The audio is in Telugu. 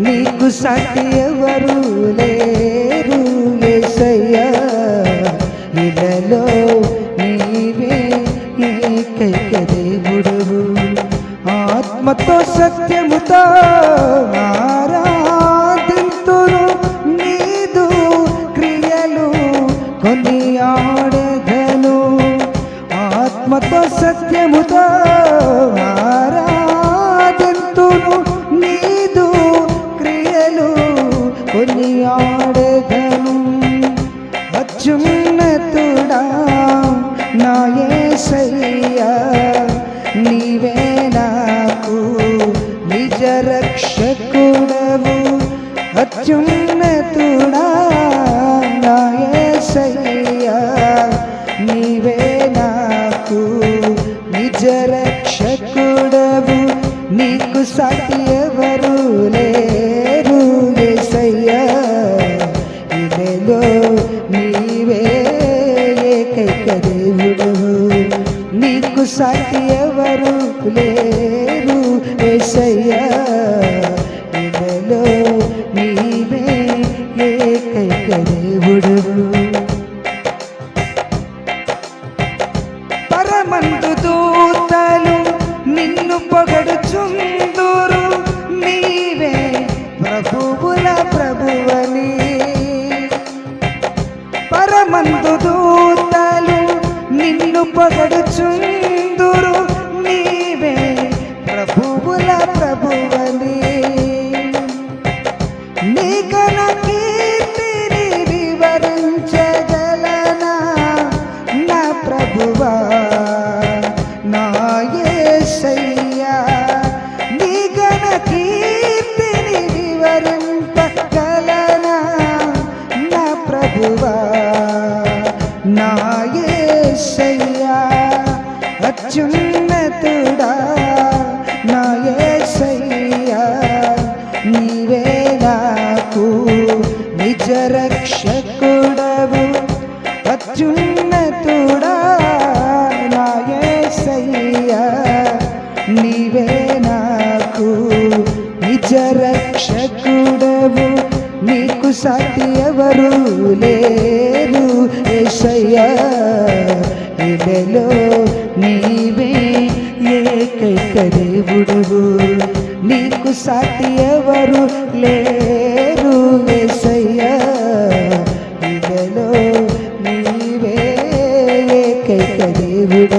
నీకు సాటి ఎవరు లేరు యేసయ్యా, ఇలలో నీవే ఏకైక దేవుడవు. ఆత్మతో సత్యముతో ఆరాధింతును, నీదు క్రియలు కొనియాడెదను. ఆత్మతో సత్యముతో ఆరాధింతును, నీదు క్రియలు కొనియాడెదను. అత్యున్నతుడా నా యేసయ్యా, నీవే నాకు నిజ రక్షకుడవు. అత్యున్నతుడా నా యేసయ్యా, నీవే నాకు నిజ రక్షకుడవు. నీకు సాటి ఎవరు లేరు యేసయ్యా, ఇలలో నీవే ఏకైక దేవుడవు. నీకు సాటి ఎవరు లేరు యేసయ్యా, ఇలలో నీవే ఏకైక దేవుడవు. పరమందు దూతలు నిన్ను పొగడుచుందురు, నీవే ప్రభువుల ప్రభువని. పరమందు దూతలు నిన్ను పొగడుచుందురు, నీవే ప్రభువుల ప్రభువని. నీ ఘన కీర్తిని వివరించగలనా నా ప్రభువా నా యేసయ్యా. నీ ఘన కీర్తిని వివరింపగలనా నా ప్రభువా నా యేసయ్యా. అత్యున్నతుడా నా యేసయ్యా, నీవే నాకు నిజ రక్షకుడవు. అత్యున్నతుడా నా యేసయ్యా, నీవే నాకు నిజ రక్షకుడవు. నీకు సాటి ఎవరు లేరు యేసయ్యా, ఇలలో నీవే ఏకైక దేవుడవు. నీకు సాటి ఎవరు లేరు యేసయ్యా, ఇలలో నీవే ఏకైక దేవుడవు.